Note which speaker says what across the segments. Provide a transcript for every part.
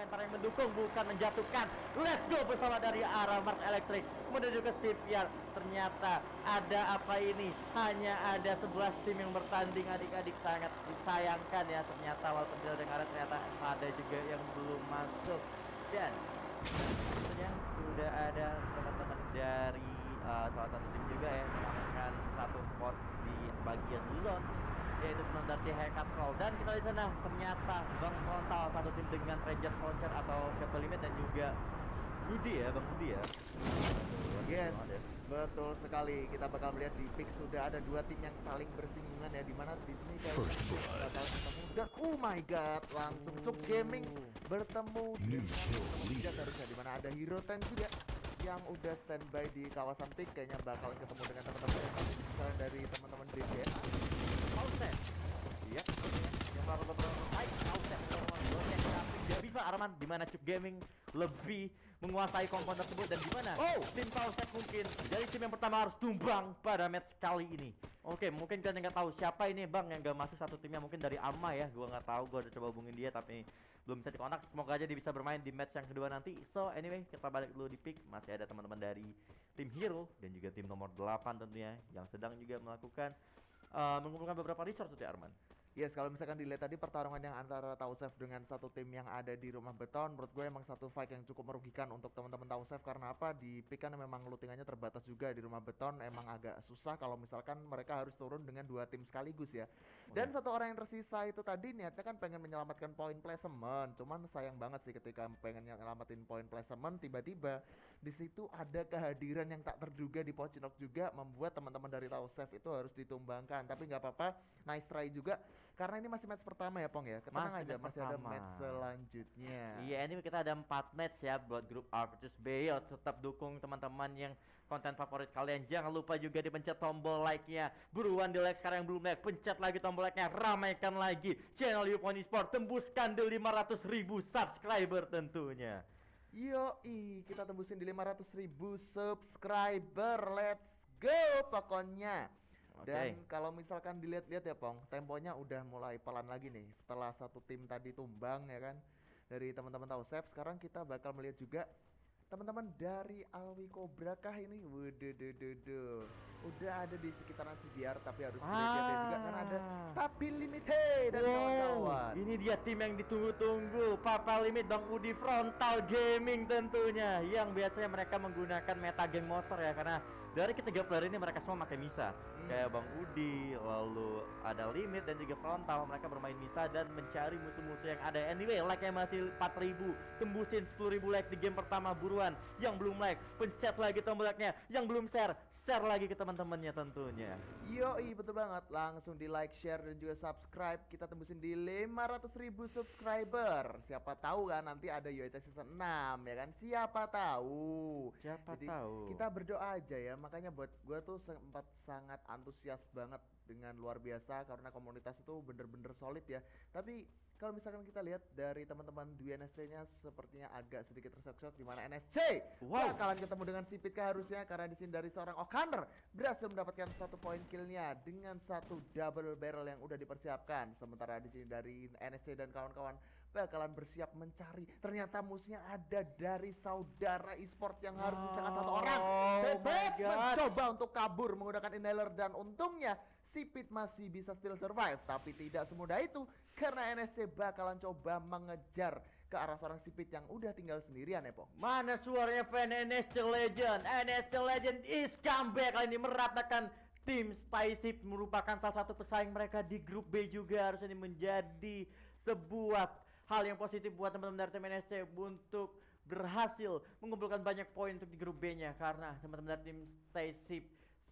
Speaker 1: komentar yang mendukung bukan menjatuhkan. Let's go bersama dari arah Mars Electric menuju ke shipyard. Ternyata ada apa ini? Hanya ada 11 tim yang bertanding adik-adik, sangat disayangkan ya. Ternyata walaupun tidak dengar ternyata ada juga yang belum masuk. Dan tentunya sudah ada teman-teman dari salah satu tim juga ya mengamankan satu spot di bagian zone, yaitu teman dari Hekatrol. Dan kita di sana ternyata Bang Frontal satu tim dengan Rangers Frontier atau Capital Limit dan juga Budi ya, Bang Budi ya.
Speaker 2: Yes, betul sekali. Kita bakal melihat di pick sudah ada dua tim yang saling bersinggungan ya, di mana di sini bakal ketemu dan oh my god, langsung Cuk Gaming bertemu dengan harusnya di mana ada Hero Ten juga yang udah standby di kawasan pick, kayaknya bakal ketemu dengan teman-teman yang masih misalnya dari teman-teman BCA.
Speaker 1: Pausen. Iya. Yang melakukan baik Pausen. Tidak bisa Arman, di mana Cuk Gaming lebih menguasai komponen tersebut dan di mana tim Pausen mungkin dari tim yang pertama harus tumbang pada match kali ini. Oke, mungkin kalian nggak tahu siapa ini Bang yang gak masuk satu timnya, mungkin dari Ama ya. Gua nggak tahu, gua udah coba hubungin dia tapi belum bisa dikontak. Semoga aja dia bisa bermain di match yang kedua nanti. So anyway, kita balik dulu di pick. Masih ada teman-teman dari tim Hero dan juga tim nomor 8 tentunya yang sedang juga melakukan mengumpulkan beberapa resource tuh ya Arman.
Speaker 2: Yes, kalau misalkan dilihat tadi pertarungan yang antara Tausef dengan satu tim yang ada di rumah beton, menurut gue emang satu fight yang cukup merugikan untuk teman-teman Tausef. Karena apa? Di pick kan memang lootingannya terbatas juga di rumah beton, emang agak susah kalau misalkan mereka harus turun dengan dua tim sekaligus ya. Dan satu orang yang tersisa itu tadi niatnya kan pengen menyelamatkan poin placement, cuman sayang banget sih ketika pengen nyelamatin poin placement, tiba-tiba di situ ada kehadiran yang tak terduga di Pochinok juga, membuat teman-teman dari Tausef itu harus ditumbangkan. Tapi nggak apa-apa, nice try juga. Karena ini masih match pertama ya Pong ya. Tenang aja, masih ada match selanjutnya.
Speaker 1: Iya, ini kita ada 4 match ya buat grup A versus B. Yo, tetap dukung teman-teman yang konten favorit kalian. Jangan lupa juga dipencet tombol like-nya. Buruan di like sekarang yang belum like, pencet lagi tombol like-nya, ramaikan lagi channel Yupon Esport, tembuskan di 500.000 subscriber tentunya.
Speaker 2: Yoi, kita tembusin di 500.000 subscriber. Let's go pokoknya. Dan kalau misalkan dilihat-lihat ya Pong, temponya udah mulai pelan lagi nih. Setelah satu tim tadi tumbang ya kan, dari teman-teman Tausef, sekarang kita bakal melihat juga teman-teman dari Alwi Cobra kah ini. Waduh, udah ada di sekitaran Sibiar, tapi harus dilihat juga kan ada Papi Limit dan kawan-kawan.
Speaker 1: Ini dia tim yang ditunggu-tunggu, Papa Limit, Bang Udi, Frontal Gaming tentunya, yang biasanya mereka menggunakan meta geng motor ya, karena dari ketiga player ini mereka semua pakai Misa. Kayak Bang Udi, lalu ada Limit dan juga Frontal, mereka bermain Misa dan mencari musuh-musuh yang ada. Anyway, like-nya masih 4.000, tembusin 10.000 like di game pertama buruan. Yang belum like, pencet lagi tombol like-nya. Yang belum share, share lagi ke teman-temannya tentunya.
Speaker 2: Yoi, betul banget. Langsung di like, share dan juga subscribe. Kita tembusin di 500.000 subscriber. Siapa tahu kan nanti ada UHC season 6 ya kan? Siapa tahu. Jadi, kita berdoa aja ya. Makanya buat gue tuh sempat sangat antusias banget dengan luar biasa karena komunitas itu bener-bener solid ya. Tapi kalau misalkan kita lihat dari teman-teman di NSC-nya sepertinya agak sedikit terseok-seok, di mana NSC bakalan ketemu dengan Sipit harusnya, karena di sini dari seorang Okaner berhasil mendapatkan 1 poin killnya dengan 1 double barrel yang udah dipersiapkan. Sementara di sini dari NSC dan kawan-kawan bakalan bersiap mencari. Ternyata musuhnya ada dari saudara e-sport yang harus misalkan 1 orang. Sipit mencoba untuk kabur menggunakan inhaler dan untungnya Sipit masih bisa still survive, tapi tidak semudah itu karena NSC bakalan coba mengejar ke arah seorang Sipit yang udah tinggal sendirian ya Pong.
Speaker 1: Mana suaranya fan NSC Legend? NSC Legend is comeback kali ini meratakan tim Spaceship, merupakan salah satu pesaing mereka di grup B juga. Harusnya ini menjadi sebuah hal yang positif buat teman-teman dari tim NSC untuk berhasil mengumpulkan banyak poin untuk di grup B-nya, karena teman-teman dari tim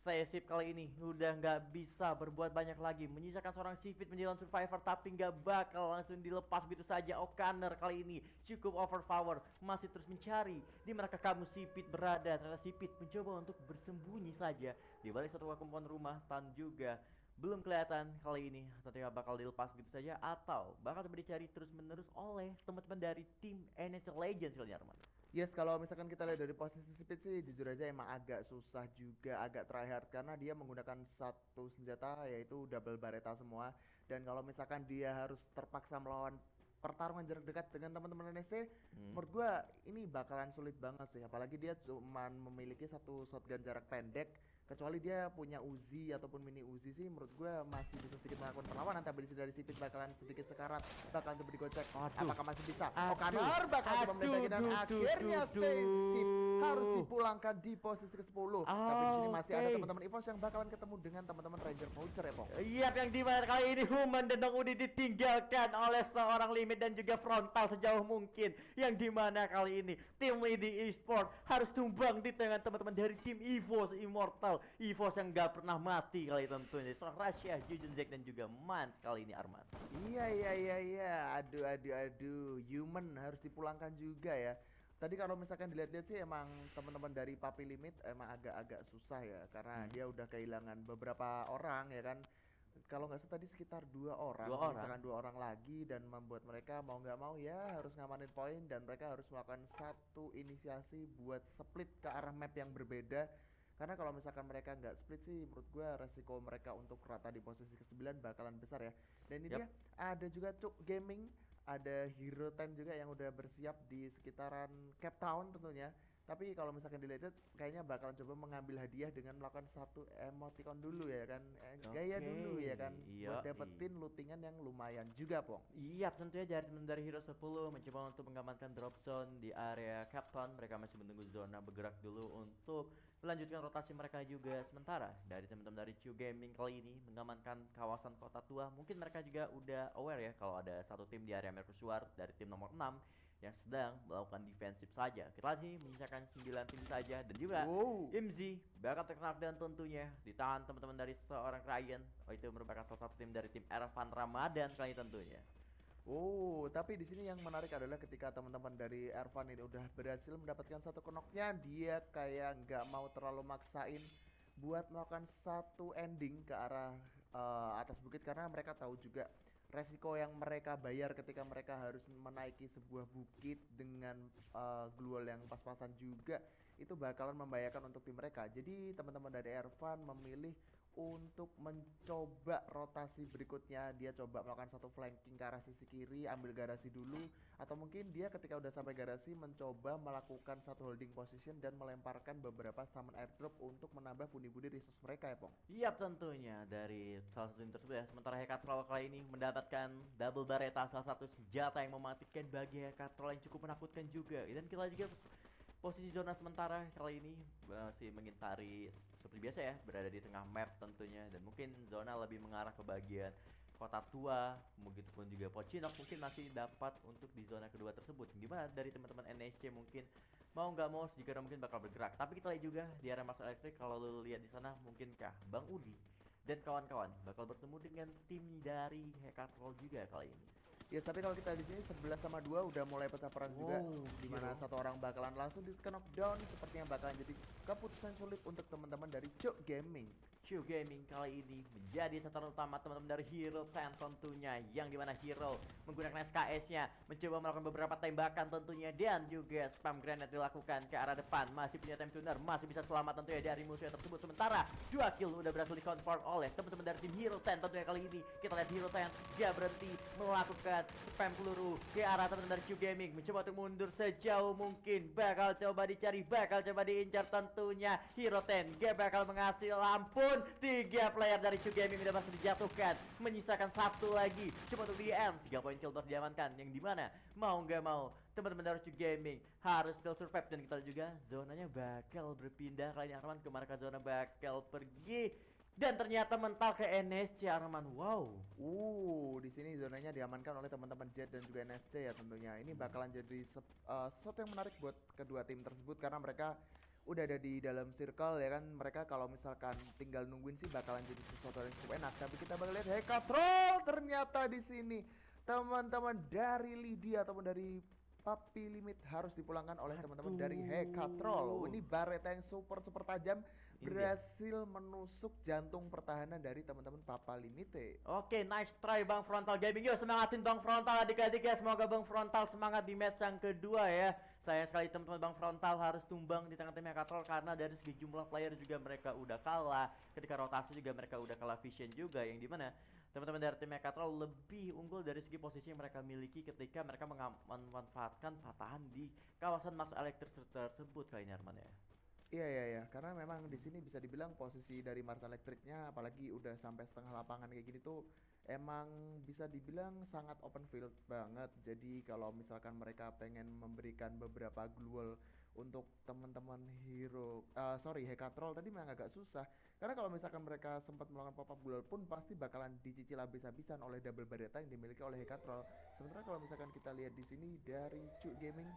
Speaker 1: Spaceship kali ini udah nggak bisa berbuat banyak lagi, menyisakan seorang Sipit menjadi survivor, tapi nggak bakal langsung dilepas begitu saja. Okaner kali ini cukup overpower, masih terus mencari di mana kamu Sipit berada. Ternyata Sipit mencoba untuk bersembunyi saja di balik satu komponen rumah, dan juga belum kelihatan kali ini tentunya bakal dilepas begitu saja atau bakal dicari terus-menerus oleh teman-teman dari tim NSC Legends kali ini Arman.
Speaker 2: Yes, kalau misalkan kita lihat dari posisi Sipit sih jujur aja emang agak susah juga, agak tryhard karena dia menggunakan satu senjata yaitu double bareta semua. Dan kalau misalkan dia harus terpaksa melawan pertarungan jarak dekat dengan teman-teman NSC, menurut gua ini bakalan sulit banget sih, apalagi dia cuman memiliki satu shotgun jarak pendek. Kecuali dia punya Uzi ataupun mini Uzi sih, menurut gua masih bisa sedikit melakukan perlawanan. Tapi dari Sipit bakalan sedikit sekarat, bakalan coba digocek. Apakah masih bisa? Okanor bakal coba meledakin dan akhirnya Sip harus dipulangkan di posisi ke-10. Tapi di sini masih ada teman-teman EVOS yang bakalan ketemu dengan teman-teman Ranger Voucher ya, Pong.
Speaker 1: Iya, yang dimana kali ini Human dan Dong Udi ditinggalkan oleh seorang Limit dan juga Frontal sejauh mungkin. Yang dimana kali ini tim Lidi Esport harus tumbang di tangan teman-teman dari tim EVOS Immortal. EVOS yang gak pernah mati kali tentunya. Seorang Rasya, Jujun Zack dan juga Mans kali ini Arman.
Speaker 2: Iya. Aduh. Human harus dipulangkan juga ya. Tadi kalau misalkan dilihat-lihat sih emang teman-teman dari Papi Limit emang agak-agak susah ya, karena dia udah kehilangan beberapa orang ya kan. Kalau nggak salah tadi sekitar dua orang, misalkan 2 orang lagi, dan membuat mereka mau nggak mau ya harus ngamanin poin, dan mereka harus melakukan satu inisiasi buat split ke arah map yang berbeda. Karena kalau misalkan mereka nggak split sih, menurut gue resiko mereka untuk rata di posisi ke-9 bakalan besar ya. Dan ini dia ada juga Cuk Gaming, ada Hero 10 juga yang udah bersiap di sekitaran Cape Town tentunya. Tapi kalau misalkan dilihat kayaknya bakalan coba mengambil hadiah dengan melakukan satu emoticon dulu ya kan, gaya dulu ya kan, buat dapetin lootingan yang lumayan juga, Pong.
Speaker 1: Iya, tentunya dari Hero 10 mencoba untuk mengamankan drop zone di area Cape Town. Mereka masih menunggu zona bergerak dulu untuk melanjutkan rotasi mereka juga. Sementara dari teman-teman dari Chu Gaming kali ini mengamankan kawasan kota tua. Mungkin mereka juga udah aware ya kalau ada satu tim di area Mercusuar dari tim nomor 6 yang sedang melakukan defensif saja. Kita sih menyisakan 9 tim saja, dan juga IMZI bakal terkena dan tentunya ditahan teman-teman dari seorang Ryan. Itu merupakan salah satu tim dari tim Ervan Ramadan kali tentunya.
Speaker 2: Tapi di sini yang menarik adalah ketika teman-teman dari Ervan ini udah berhasil mendapatkan satu knocknya, dia kayak nggak mau terlalu maksain buat melakukan satu ending ke arah atas bukit, karena mereka tahu juga resiko yang mereka bayar ketika mereka harus menaiki sebuah bukit dengan glual yang pas-pasan juga, itu bakalan membahayakan untuk tim mereka. Jadi teman-teman dari Ervan memilih untuk mencoba rotasi berikutnya. Dia coba melakukan satu flanking ke arah sisi kiri, ambil garasi dulu, atau mungkin dia ketika udah sampai garasi mencoba melakukan satu holding position dan melemparkan beberapa summon airdrop untuk menambah pundi-pundi resource mereka ya, Pong.
Speaker 1: Iya, tentunya dari salah satu tim tersebut ya. Sementara Hekatrol kali ini mendapatkan double bareta, salah satu senjata yang mematikan bagi Hekatrol yang cukup menakutkan juga. Dan kita juga posisi zona sementara kali ini masih mengintari seperti biasa ya, berada di tengah map tentunya, dan mungkin zona lebih mengarah ke bagian kota tua, begitupun juga Pocinok mungkin masih dapat untuk di zona kedua tersebut. Gimana dari teman-teman NSC, mungkin mau nggak mau jika mungkin bakal bergerak. Tapi kita lihat juga di area Mars Electric, kalau lu lihat di sana mungkinkah Bang Udi dan kawan-kawan bakal bertemu dengan tim dari Hekatrol juga kali ini.
Speaker 2: Yes, tapi kalau kita di sini 11-2 udah mulai pecah perang juga, di mana satu orang bakalan langsung di knockdown, sepertinya bakalan jadi keputusan sulit untuk teman-teman dari Chu Gaming.
Speaker 1: Chu Gaming kali ini menjadi sasaran utama teman-teman dari Hero 10 tentunya, yang dimana Hero menggunakan SKS-nya mencoba melakukan beberapa tembakan tentunya, dan juga spam grenade dilakukan ke arah depan. Masih punya time tuner, masih bisa selamat tentunya dari musuhnya tersebut. Sementara 2 kill udah berhasil di-confirm oleh teman-teman dari tim Hero 10 tentunya kali ini. Kita lihat Hero 10 dia berhenti melakukan spam peluru ke arah teman-teman dari Chu Gaming, mencoba untuk mundur sejauh mungkin. Bakal coba dicari, bakal coba diincar tentunya. Hero 10 dia bakal menghasil, ampun, 3 player dari Chu Gaming udah masih dijatuhkan, menyisakan 1 lagi cuma untuk DM. 3 poin kill diamankan, yang dimana mau nggak mau teman-teman dari Chu Gaming harus still survive. Dan kita juga zonanya bakal berpindah kali ini Arman, kemana ke zona bakal pergi, dan ternyata mental ke NSC Arman.
Speaker 2: Di sini zonanya diamankan oleh teman-teman Jet dan juga NSC ya tentunya. Ini bakalan jadi sesuatu yang menarik buat kedua tim tersebut, karena mereka udah ada di dalam circle ya kan. Mereka kalau misalkan tinggal nungguin sih bakalan jadi sesuatu yang cukup enak. Tapi kita bakal lihat Hekatrol ternyata di sini teman-teman dari Lydia ataupun dari Papi Limit harus dipulangkan oleh teman-teman dari Hekatrol. Ini bareta yang super tajam berhasil menusuk jantung pertahanan dari teman-teman Papa Limite.
Speaker 1: Oke, nice try Bang Frontal Gaming. Yuk semangatin Bang Frontal adik-adik ya. Semoga Bang Frontal semangat di match yang kedua ya. Sayang sekali teman-teman Bang Frontal harus tumbang di tangan tim Hekatrol, karena dari segi jumlah player juga mereka udah kalah. Ketika rotasi juga mereka udah kalah vision juga, yang dimana teman-teman dari tim Mechatron lebih unggul dari segi posisi yang mereka miliki ketika mereka memanfaatkan patahan di kawasan Mars Electric tersebut kali ini Arman ya.
Speaker 2: Iya, karena memang di sini bisa dibilang posisi dari Mars Electric-nya apalagi udah sampai setengah lapangan kayak gini tuh emang bisa dibilang sangat open field banget. Jadi kalau misalkan mereka pengen memberikan beberapa glual untuk teman-teman Hekatrol tadi memang agak susah. Karena kalau misalkan mereka sempat melakukan pop up glual pun pasti bakalan dicicil habis-habisan oleh double barretta yang dimiliki oleh Hekatrol. Sementara kalau misalkan kita lihat di sini dari Cuk Gaming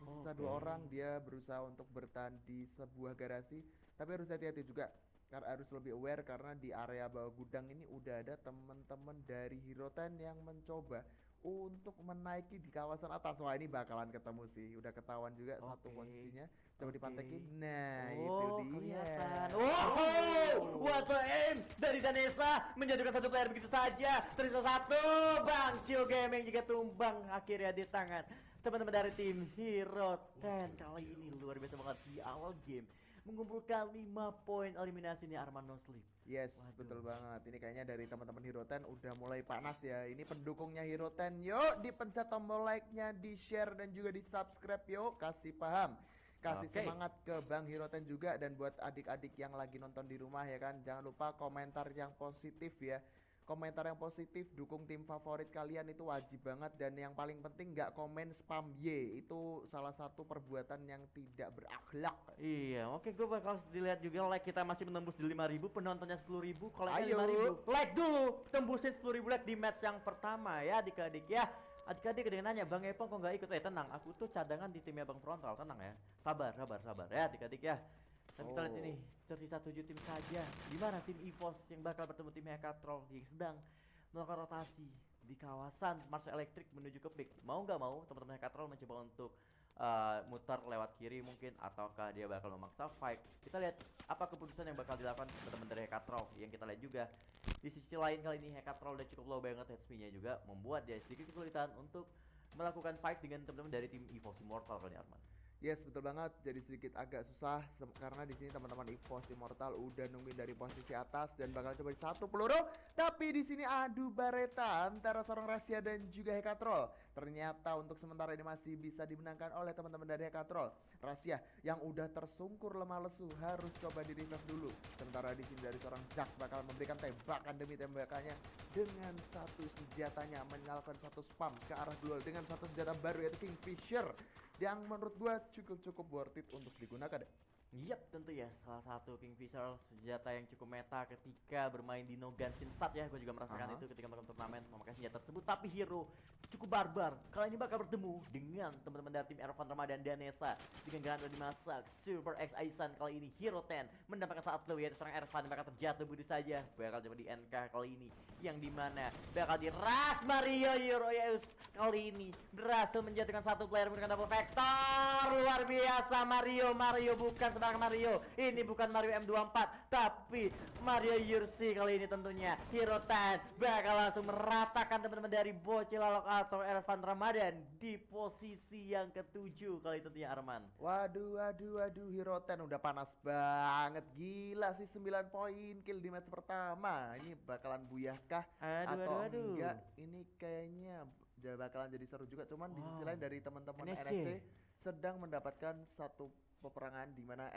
Speaker 2: sisa 2 orang, dia berusaha untuk bertahan di sebuah garasi, tapi harus hati-hati juga karena harus lebih aware karena di area bawah gudang ini udah ada teman-teman dari Hero 10 yang mencoba untuk menaiki di kawasan atas. Wah, ini bakalan ketemu sih, udah ketahuan juga satu posisinya. Coba dipantekin. Nah, itu dia.
Speaker 1: Kelihatan. What a aim dari Danesa menjatuhkan satu player begitu saja. Tersisa satu, Bang Cio Gaming juga tumbang akhirnya di tangan teman-teman dari tim Hero 10. Kali ini luar biasa banget di awal game mengumpulkan 5 poin eliminasi nih Arman No Sleep.
Speaker 2: Yes,
Speaker 1: Waduh.
Speaker 2: betul banget. Ini kayaknya dari teman-teman Hero 10 udah mulai panas ya. Ini pendukungnya Hero 10. Yuk dipencet tombol like-nya, di-share dan juga di-subscribe yuk. Kasih paham. Kasih semangat ke Bang Hero 10 juga, dan buat adik-adik yang lagi nonton di rumah ya kan, jangan lupa komentar yang positif ya. Komentar yang positif, dukung tim favorit kalian itu wajib banget, dan yang paling penting nggak komen spam Y, itu salah satu perbuatan yang tidak berakhlak.
Speaker 1: Iya, oke, gue bakal dilihat juga like kita masih menembus di 5.000, penontonnya 10.000, like-nya
Speaker 2: Ayo.
Speaker 1: 5.000. Like dulu, tembusin 10.000 like di match yang pertama ya adik-adik ya. Adik-adik dengan nanya, Bang Epong kok nggak ikut? Tenang, aku tuh cadangan di timnya Bang Frontal, tenang ya. Sabar ya adik-adik ya. Dan kita lihat ini, tersisa 7 tim saja. Di mana tim EVOS yang bakal bertemu tim Hekatrol yang sedang melakukan rotasi di kawasan Mars Electric menuju ke pick. Mau nggak mau, teman-teman Hekatrol mencoba untuk muter lewat kiri mungkin, ataukah dia bakal memaksa fight. Kita lihat apa keputusan yang bakal dilakukan teman-teman dari Hekatrol. Yang kita lihat juga di sisi lain kali ini Hekatrol udah cukup low banget HP-nya juga, membuat dia sedikit kesulitan untuk melakukan fight dengan teman-teman dari tim EVOS Immortal kali ini Arman.
Speaker 2: Yes, betul banget. Jadi sedikit agak susah karena di sini teman-teman EVOS Immortal udah nungguin dari posisi atas dan bakal coba di satu peluru. Tapi di sini adu bareta antara seorang Rahasia dan juga Hekatrol. Ternyata untuk sementara ini masih bisa dimenangkan oleh teman-teman dari Hekatrol. Rahasia yang udah tersungkur lemah lesu harus coba di revive dulu. Sementara di sini dari seorang Zack bakal memberikan tembakan demi tembakannya dengan satu senjatanya, menyalakan satu spam ke arah duel dengan satu senjata baru yaitu Kingfisher, yang menurut gua cukup worth it untuk digunakan deh.
Speaker 1: Yap, tentu ya, salah satu Kingfisher senjata yang cukup meta ketika bermain di No Gunskin Stat ya. Gue juga merasakan itu ketika melakukan turnamen memakai senjata tersebut. Tapi hero cukup barbar. Kali ini bakal bertemu dengan teman-teman dari tim Ervan Ramadan Danesa dengan granat dimasak Super X Aisan. Kali ini Hero 10 mendapatkan satu, yaitu seorang Ervan yang bakal terjatuh begitu saja. Bakal coba di NK kali ini, yang dimana bakal diras Mario Euroeus kali ini berhasil menjatuhkan satu player menggunakan double vector. Luar biasa Mario bukan sebarang Mario. Ini bukan Mario M24, tapi Mario Yursi kali ini tentunya. Hero 10 bakal langsung meratakan teman-teman dari Bocil Alokator Ervan Ramadan di posisi yang ke-7 kali tentunya Arman.
Speaker 2: Waduh, Hero 10 udah panas banget. Gila sih, 9 poin kill di match pertama. Ini bakalan buyahkah atau enggak? Ini kayaknya bakalan jadi seru juga. Cuman di sisi lain dari teman-teman NSC sedang mendapatkan satu peperangan di mana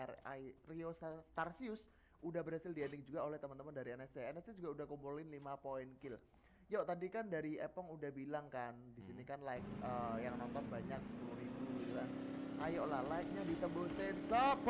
Speaker 2: Rio Starsius udah berhasil di-ending juga oleh teman-teman dari NSC. NSC juga udah kumpulin 5 poin kill. Yuk, tadi kan dari Epong udah bilang kan di sini kan like yang nonton banyak 10.000 gitu kan. Ayolah, like-nya ditembusin 10.000,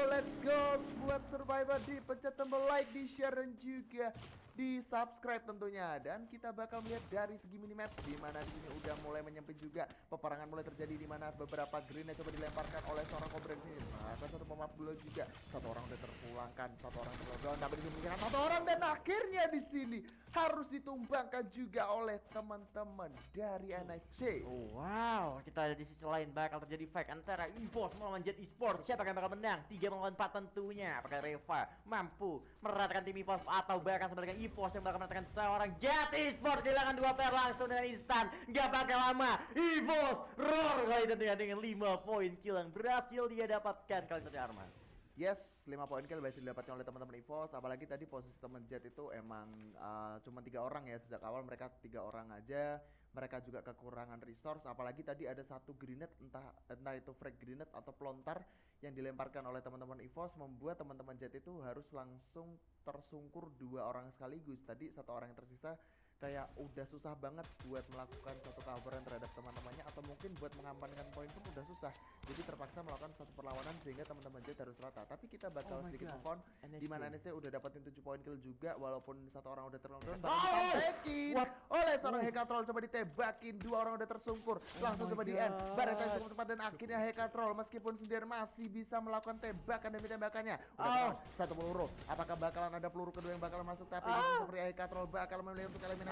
Speaker 2: let's go. Buat Survivor dipencet tombol like, di-share dan juga di-subscribe tentunya. Dan kita bakal melihat dari segi minimap di mana di sini udah mulai menyempit juga. Peperangan mulai terjadi di mana beberapa greennya coba dilemparkan oleh seorang Cobra di sini. Ada satu pemap dulu juga. Satu orang udah terpulangkan, satu orang terlogon, tapi di sini satu orang, dan akhirnya di sini harus ditumbangkan juga oleh teman-teman dari NSC.
Speaker 1: Wow, kita ada di sisi lain bakal terjadi fight antara EVOS melawan Jet Esports. Siapa yang bakal menang? 3 melawan 4 tentunya. Apakah Reva mampu meratakan tim EVOS atau bahkan sebenarnya EVOS yang bakal menatakan seorang Jet Esports? Kehilangan 2 player langsung dengan instan, gak pakai lama. EVOS roar kali tentunya dengan 5 poin kill yang berhasil dia dapatkan kali ini Arman.
Speaker 2: Yes, 5 poin kill berhasil didapatkan oleh teman-teman EVOS. Apalagi tadi posisi teman Jet itu emang cuma 3 orang ya, sejak awal mereka 3 orang aja. Mereka juga kekurangan resource, apalagi tadi ada satu grenade, entah itu frag grenade atau pelontar yang dilemparkan oleh teman-teman EVOS, membuat teman-teman Jet itu harus langsung tersungkur 2 orang sekaligus. Tadi 1 orang yang tersisa kayak udah susah banget buat melakukan satu coveran terhadap teman-temannya, atau mungkin buat mengamankan poin pun udah susah, jadi terpaksa melakukan satu perlawanan sehingga teman-teman Jet harus rata. Tapi kita bakal sedikit move on, dimana NSC udah dapetin 7 poin kill juga, walaupun 1 orang udah terlalu ditembakin oleh seorang Hekatrol. Coba ditebakin, 2 orang udah tersungkur, langsung coba di end, bareng cukup tepat, dan akhirnya Hekatrol meskipun sendiri masih bisa melakukan tembakan demi tembakannya. Udah satu peluru, apakah bakalan ada peluru kedua yang bakal masuk? Tapi seperti Hekatrol bakal memilih untuk eliminasi.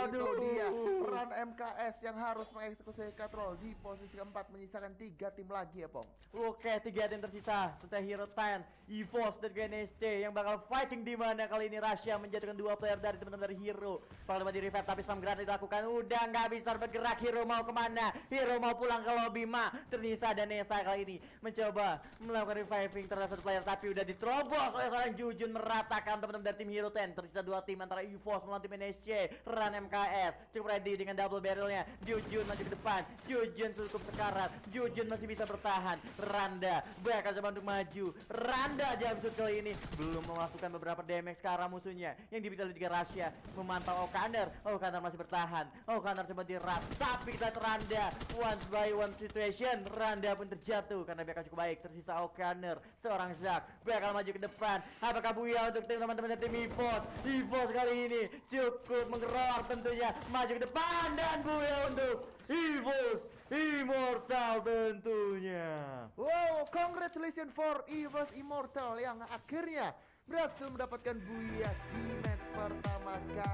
Speaker 2: Itu dia Run MKS yang harus mengeksekusi Hekatrol di posisi keempat, menyisakan 3 tim lagi ya Pong.
Speaker 1: Oke, 3 tim tersisa, tentang Hero 10, EVOS dan GNST yang bakal fighting, di mana kali ini Russia menjatuhkan 2 player dari teman-teman dari Hero. Kalau di revive tapi spam granat dilakukan, udah nggak bisa bergerak. Hero mau kemana? Hero mau pulang ke lobby. Ternisa dan Nesa kali ini mencoba melakukan reviving terhadap 1 player, tapi udah diterobos oleh seorang Jujun, meratakan teman-teman dari tim Hero 10. Tersisa 2 tim antara EVOS melawan tim NSC. Run MKS cukup ready dengan double barrelnya. Jujun maju ke depan, Jujun cukup sekarat, Jujun masih bisa bertahan. Randa bakal coba untuk maju. Randa jumpsuit kali ini belum memasukkan beberapa damage ke arah musuhnya yang dibikin oleh juga Russia. Memantau Okaner masih bertahan. Okaner coba diras, tapi kita Randa one by one situation. Randa pun terjatuh karena bakal cukup baik. Tersisa Okaner, seorang Zack bakal maju ke depan. Apakah Buya untuk tim teman-teman dari tim EVOS? EVOS kali ini cukup menggeror tentunya, maju ke depan, dan Buya untuk EVOS Immortal tentunya.
Speaker 2: Wow, congratulations for EVOS Immortal yang akhirnya berhasil mendapatkan Buya di match pertama kali.